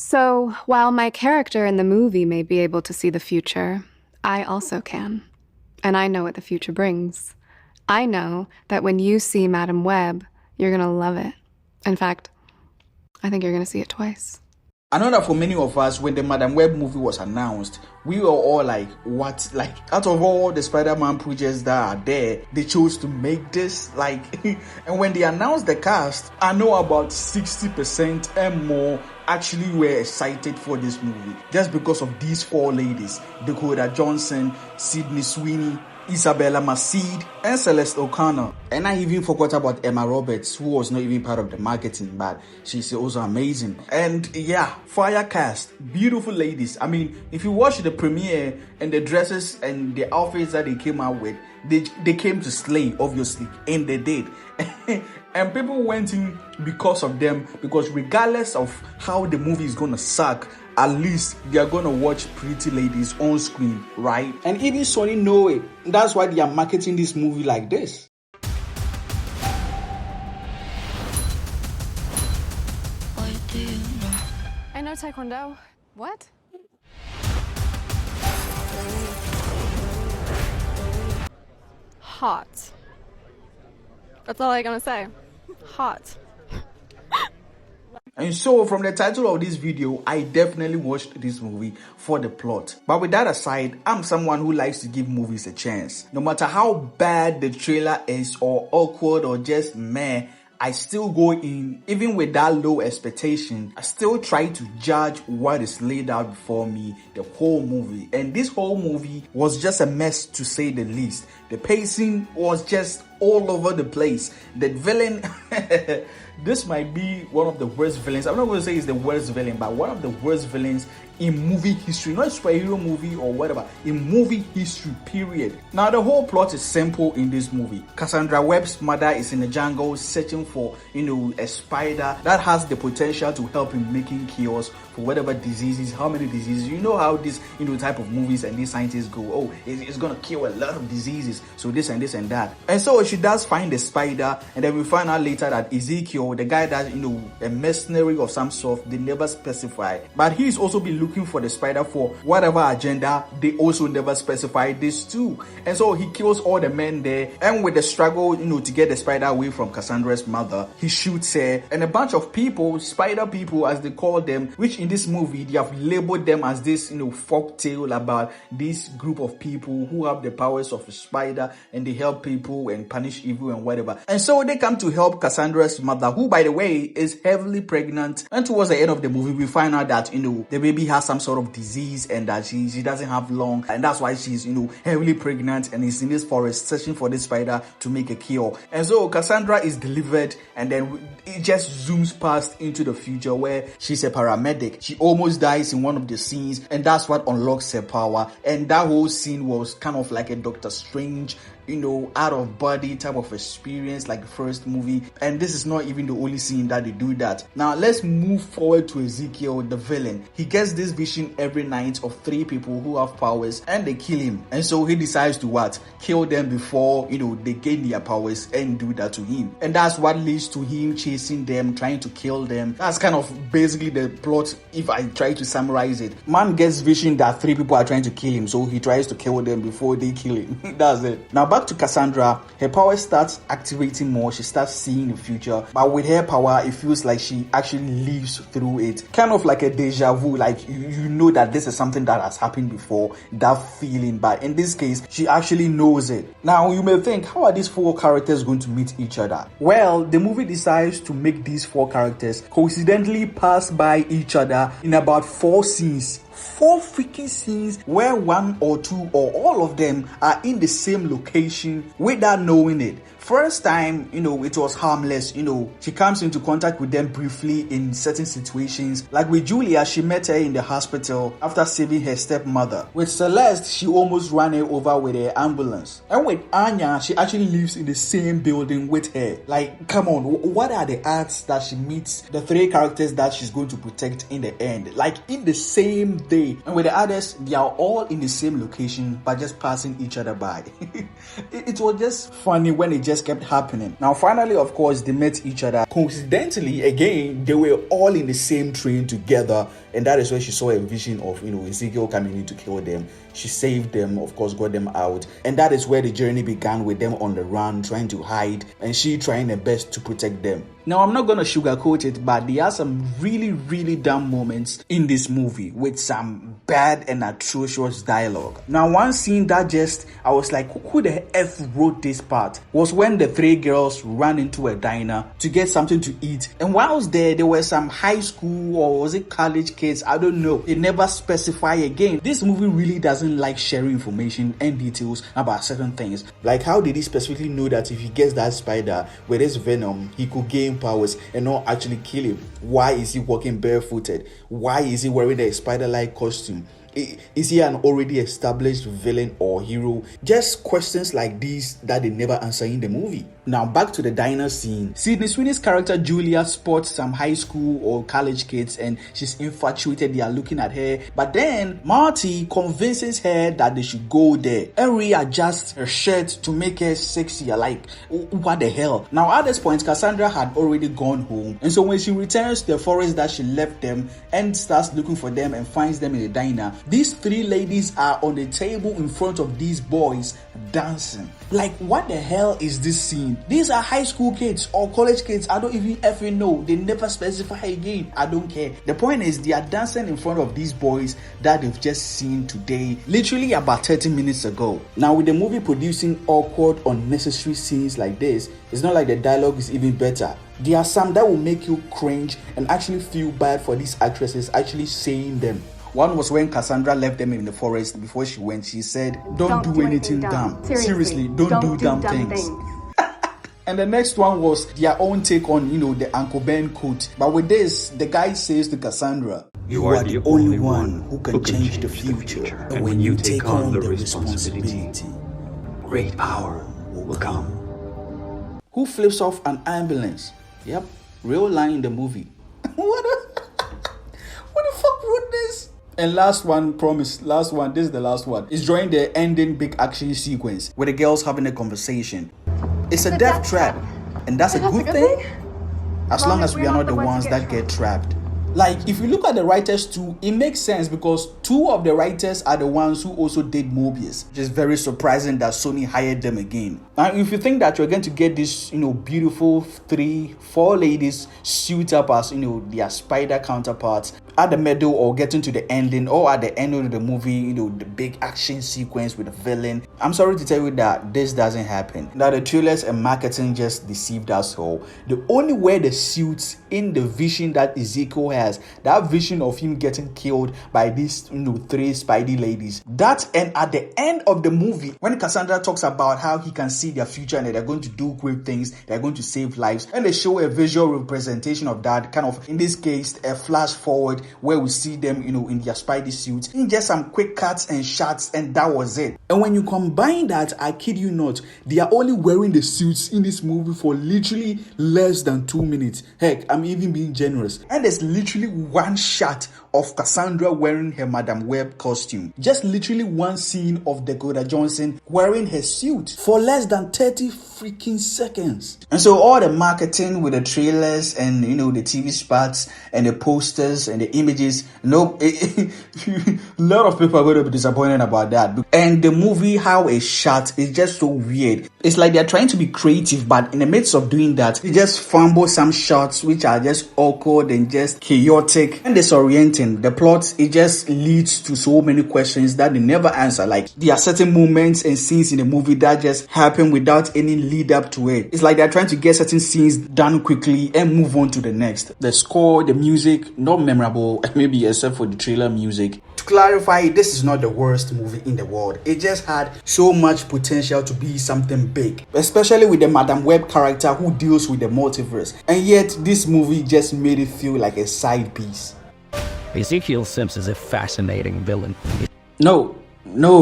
So, while my character in the movie may be able to see the future, I also can. And I know what the future brings. I know that when you see Madam Web, you're gonna love it. In fact, I think you're gonna see it twice. I know that for many of us, when the Madam Web movie was announced, we were all like, what? Like, out of all the Spider-Man projects that are there, they chose to make this? Like, and when they announced the cast, I know about 60% and more actually were excited for this movie. Just because of these four ladies, Dakota Johnson, Sydney Sweeney, Isabella Maceed, and Celeste O'Connor. And I even forgot about Emma Roberts, who was not even part of the marketing, but she's also amazing. And yeah, fire cast, beautiful ladies. I mean, if you watch the premiere and the dresses and the outfits that they came out with, they came to slay, obviously, and they did. And people went in because of them, because regardless of how the movie is gonna suck, at least they are gonna watch pretty ladies on screen, right? And even Sony know it. That's why they are marketing this movie like this. I know Taekwondo. What? Hot. That's all I'm gonna say. Hot. And so from the title of this video, I definitely watched this movie for the plot. But with that aside, I'm someone who likes to give movies a chance. No matter how bad the trailer is or awkward or just meh, I still go in, even with that low expectation, I still try to judge what is laid out before me, the whole movie. And this whole movie was just a mess, to say the least. The pacing was just all over the place. The villain, this might be one of the worst villains. I'm not going to say it's the worst villain, but one of the worst villains in movie history. Not superhero movie or whatever, in movie history, period. Now, the whole plot is simple in this movie. Cassandra Webb's mother is in the jungle searching for, a spider that has the potential to help in making cures for whatever diseases, how many diseases. You know how this, type of movies and these scientists go, oh, it's going to cure a lot of diseases. So this and this and that. And so she does find the spider, and then we find out later that Ezekiel, the guy that, a mercenary of some sort, they never specify. But he's also been looking for the spider for whatever agenda, they also never specify this too. And so he kills all the men there, and with the struggle, to get the spider away from Cassandra's mother, he shoots her, and a bunch of people, spider people as they call them, which in this movie, they have labeled them as this, folk tale about this group of people who have the powers of a spider, and they help people and punish evil and whatever. And so they come to help Cassandra's mother, who, by the way, is heavily pregnant. And towards the end of the movie, we find out that, the baby has some sort of disease and that she doesn't have lung, and that's why she's, heavily pregnant and is in this forest searching for this spider to make a cure. And so Cassandra is delivered, and then it just zooms past into the future where she's a paramedic. She almost dies in one of the scenes, and that's what unlocks her power. And that whole scene was kind of like a Doctor Strange, out of body type of experience like the first movie. And this is not even the only scene that they do that. Now let's move forward to Ezekiel, the villain. He gets this vision every night of 3 people who have powers, and they kill him. And so he decides to what? Kill them before, they gain their powers and do that to him. And that's what leads to him chasing them, trying to kill them. That's kind of basically the plot if I try to summarize it. Man gets vision that 3 people are trying to kill him, so he tries to kill them before they kill him. That's it. Now back to Cassandra, her power starts activating more. She starts seeing the future, but with her power, it feels like she actually lives through it, kind of like a deja vu. Like you know that this is something that has happened before, that feeling. But in this case, she actually knows it. Now you may think, how are these 4 characters going to meet each other? Well, the movie decides to make these 4 characters coincidentally pass by each other in about 4 scenes. 4 freaking scenes where 1 or 2 or all of them are in the same location without knowing it. First time, it was harmless. She comes into contact with them briefly in certain situations. Like with Julia, she met her in the hospital after saving her stepmother. With Celeste, she almost ran her over with her ambulance. And with Anya, she actually lives in the same building with her. Like, come on, what are the odds that she meets the 3 characters that she's going to protect in the end? Like, in the same day. And with the others, they are all in the same location, but just passing each other by. It was just funny when it just just kept happening. Now, finally, of course, they met each other. Coincidentally, again, they were all in the same train together, and that is where she saw a vision of, Ezekiel coming in to kill them. She saved them, of course, got them out, and that is where the journey began, with them on the run, trying to hide, and she trying her best to protect them. Now, I'm not gonna sugarcoat it, but there are some really, really dumb moments in this movie with some bad and atrocious dialogue. Now, one scene that I was like, who the F wrote this part? Was when the three girls ran into a diner to get something to eat. And whilst there were some high school or was it college kids? I don't know. They never specify again. This movie really doesn't like sharing information and details about certain things. Like, how did he specifically know that if he gets that spider with his venom, he could gain powers and not actually kill him? Why is he walking barefooted? Why is he wearing a spider-like costume? Is he an already established villain or hero? Just questions like these that they never answer in the movie. Now, back to the diner scene. Sydney Sweeney's character Julia spots some high school or college kids and she's infatuated. They are looking at her. But then Marty convinces her that they should go there and readjust her shirt to make her sexier. Like, what the hell? Now, at this point, Cassandra had already gone home. And so when she returns to the forest that she left them and starts looking for them and finds them in the diner, these three ladies are on the table in front of these boys dancing. Like, what the hell is this scene? These are high school kids or college kids. I don't even effing know. They never specify again. I don't care. The point is, they are dancing in front of these boys that they've just seen today, literally about 30 minutes ago. Now, with the movie producing awkward, unnecessary scenes like this, it's not like the dialogue is even better. There are some that will make you cringe and actually feel bad for these actresses actually saying them. One was when Cassandra left them in the forest. Before she went, she said, don't do anything dumb. Seriously, don't do dumb things. And the next one was their own take on, the Uncle Ben quote. But with this, the guy says to Cassandra, you are the only one who can change the future. And when you take on the responsibility, great power will come. Who flips off an ambulance? Yep, real line in the movie. What the fuck wrote this? And last one, promise, last one, this is the last one. It's during the ending big action sequence where the girls having a conversation. It's a death trap. And that's a good thing. As long as we are not the ones that get trapped. Like, if you look at the writers too, it makes sense because two of the writers are the ones who also did Mobius. Which is very surprising that Sony hired them again. Now, if you think that you're going to get this, beautiful 3-4 ladies suit up as, their spider counterparts at the middle or getting to the ending or at the end of the movie, the big action sequence with the villain, I'm sorry to tell you that this doesn't happen. Now, the trailers and marketing just deceived us all. The only way the suits in the vision that Ezekiel has, that vision of him getting killed by these, 3 Spidey ladies. That, and at the end of the movie, when Cassandra talks about how he can see their future and that they're going to do great things, they're going to save lives, and they show a visual representation of that, kind of, in this case, a flash forward where we see them, in their Spidey suits, in just some quick cuts and shots, and that was it. And when you combine that, I kid you not, they are only wearing the suits in this movie for literally less than 2 minutes. Heck, I'm even being generous. And there's literally one shot of Cassandra wearing her Madam Web costume. Just literally one scene of Dakota Johnson wearing her suit for less than 30 freaking seconds. And so all the marketing with the trailers and, the TV spots and the posters and the images, nope. A lot of people are going to be disappointed about that. And the movie, how it's shot, is just so weird. It's like they're trying to be creative, but in the midst of doing that, they just fumble some shots which are just awkward and just chaotic and disorienting. The plot, it just leads to so many questions that they never answer. Like, there are certain moments and scenes in the movie that just happen without any lead up to it. It's like they're trying to get certain scenes done quickly and move on to the next. The score, the music, not memorable, maybe except for the trailer music. To clarify, this is not the worst movie in the world. It just had so much potential to be something big, especially with the Madam Web character who deals with the multiverse. And yet, this movie just made it feel like a side piece. Ezekiel Sims is a fascinating villain. No,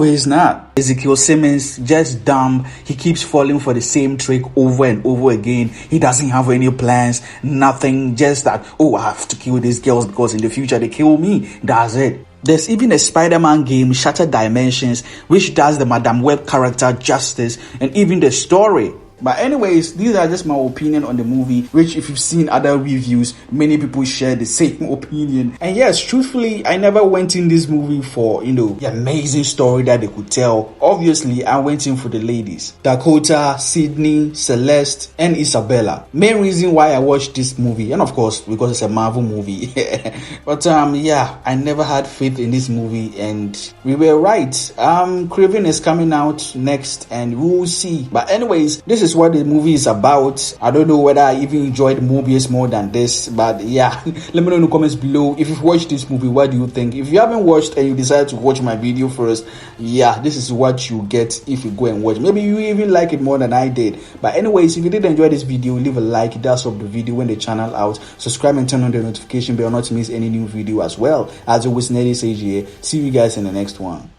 he's not. Ezekiel Simmons, just dumb. He keeps falling for the same trick over and over again. He doesn't have any plans, nothing. Just that, I have to kill these girls because in the future they kill me. That's it. There's even a Spider-Man game, Shattered Dimensions, which does the Madam Web character justice, and even the story. But anyways, these are just my opinion on the movie, which if you've seen other reviews, many people share the same opinion. And yes, truthfully, I never went in this movie for, the amazing story that they could tell. Obviously, I went in for the ladies, Dakota, Sydney, Celeste, and Isabella. Main reason why I watched this movie, and of course, because it's a Marvel movie. But yeah, I never had faith in this movie, and we were right. Craven is coming out next, and we will see. But anyways, this is what the movie is about. I don't know whether I even enjoyed Mobius more than this, but yeah, let me know in the comments below if you've watched this movie. What do you think? If you haven't watched and you decide to watch my video first, yeah, this is what you get if you go and watch. Maybe you even like it more than I did. But anyways, if you did enjoy this video, leave a like, that's up the video when the channel out, subscribe and turn on the notification bell not to miss any new video as well. As always, Nelly says here, see you guys in the next one.